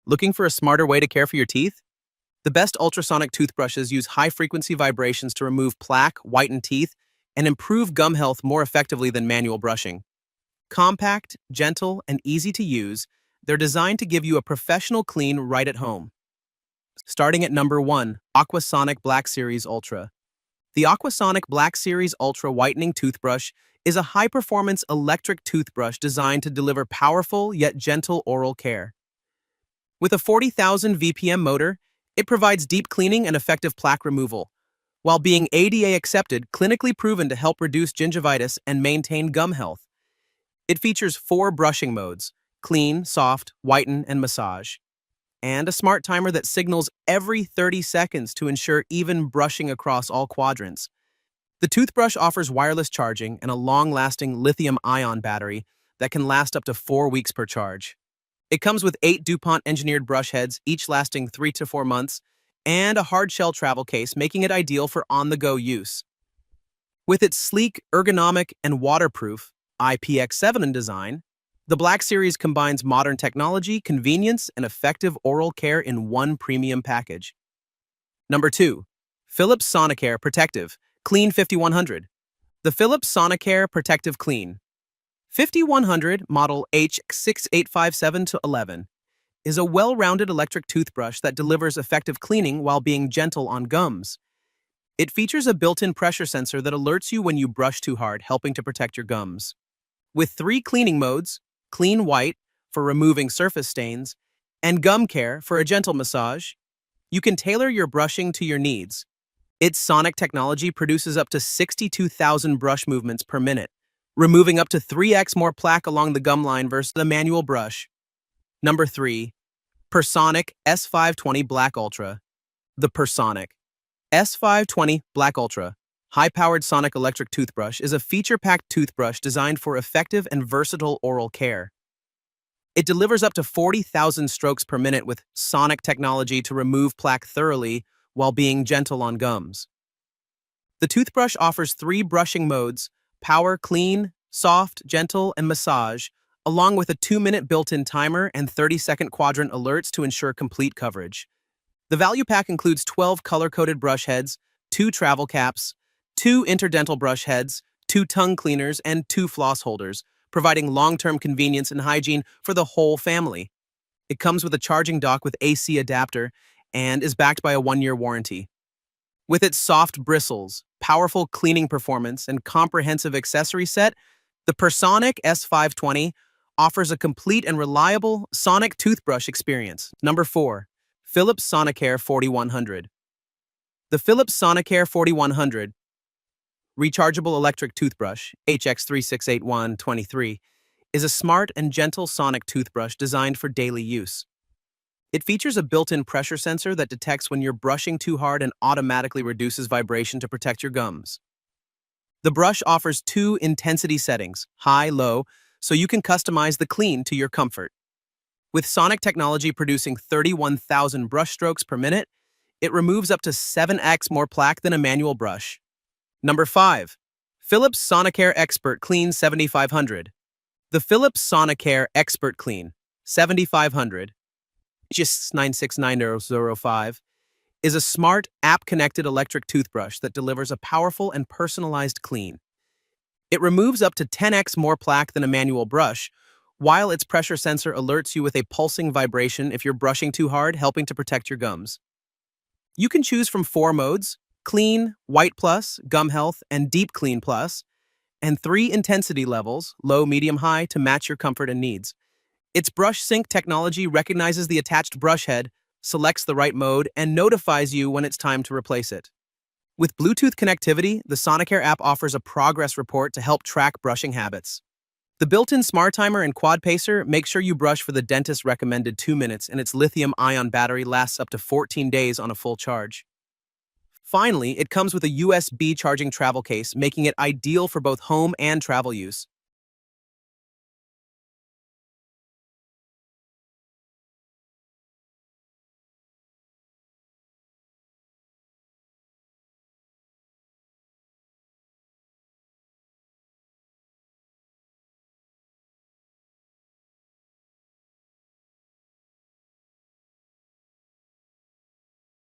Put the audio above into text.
Looking for a smarter way to care for your teeth? The best ultrasonic toothbrushes use high-frequency vibrations to remove plaque, whiten teeth, and improve gum health more effectively than manual brushing. Compact, gentle, and easy to use, they're designed to give you a professional clean right at home. Starting at number 1, Aquasonic Black Series Ultra. The Aquasonic Black Series Ultra Whitening Toothbrush is a high-performance electric toothbrush designed to deliver powerful yet gentle oral care. With a 40,000 VPM motor, it provides deep cleaning and effective plaque removal, while being ADA accepted, clinically proven to help reduce gingivitis and maintain gum health. It features 4 brushing modes: clean, soft, whiten, and massage, and a smart timer that signals every 30 seconds to ensure even brushing across all quadrants. The toothbrush offers wireless charging and a long-lasting lithium-ion battery that can last up to 4 weeks per charge. It comes with 8 DuPont-engineered brush heads, each lasting 3 to 4 months, and a hard-shell travel case, making it ideal for on-the-go use. With its sleek, ergonomic, and waterproof IPX7 design, the Black Series combines modern technology, convenience, and effective oral care in one premium package. Number 2. Philips Sonicare ProtectiveClean 5100. The Philips Sonicare ProtectiveClean 5100 model H6857-11 is a well-rounded electric toothbrush that delivers effective cleaning while being gentle on gums. It features a built-in pressure sensor that alerts you when you brush too hard, helping to protect your gums. With 3 cleaning modes, Clean White for removing surface stains, and Gum Care for a gentle massage, you can tailor your brushing to your needs. Its sonic technology produces up to 62,000 brush movements per minute, removing up to 3x more plaque along the gum line versus the manual brush. Number 3. PURSONIC S520 Black Ultra. The PURSONIC S520 Black Ultra high-powered sonic electric toothbrush is a feature-packed toothbrush designed for effective and versatile oral care. It delivers up to 40,000 strokes per minute with sonic technology to remove plaque thoroughly while being gentle on gums. The toothbrush offers 3 brushing modes: power, clean, soft, gentle, and massage, along with a 2-minute built-in timer and 30-second quadrant alerts to ensure complete coverage. The value pack includes 12 color-coded brush heads, 2 travel caps, 2 interdental brush heads, 2 tongue cleaners, and 2 floss holders, providing long-term convenience and hygiene for the whole family. It comes with a charging dock with AC adapter and is backed by a 1-year warranty. With its soft bristles, powerful cleaning performance, and comprehensive accessory set, the PurSonic S520 offers a complete and reliable sonic toothbrush experience. Number 4. Philips Sonicare 4100. The Philips Sonicare 4100 rechargeable electric toothbrush, HX368123, is a smart and gentle sonic toothbrush designed for daily use. It features a built-in pressure sensor that detects when you're brushing too hard and automatically reduces vibration to protect your gums. The brush offers 2 intensity settings, high, low, so you can customize the clean to your comfort. With sonic technology producing 31,000 brush strokes per minute, it removes up to 7x more plaque than a manual brush. Number 5. Philips Sonicare ExpertClean 7500. The Philips Sonicare ExpertClean 7500 just 969005 is a smart, app-connected electric toothbrush that delivers a powerful and personalized clean. It removes up to 10x more plaque than a manual brush, while its pressure sensor alerts you with a pulsing vibration if you're brushing too hard, helping to protect your gums. You can choose from 4 modes: Clean, White Plus, Gum Health, and Deep Clean Plus, and 3 intensity levels, low, medium, high, to match your comfort and needs. Its brush sync technology recognizes the attached brush head, selects the right mode, and notifies you when it's time to replace it. With Bluetooth connectivity, the Sonicare app offers a progress report to help track brushing habits. The built-in smart timer and quad pacer make sure you brush for the dentist's recommended 2 minutes, and its lithium-ion battery lasts up to 14 days on a full charge. Finally, it comes with a USB charging travel case, making it ideal for both home and travel use.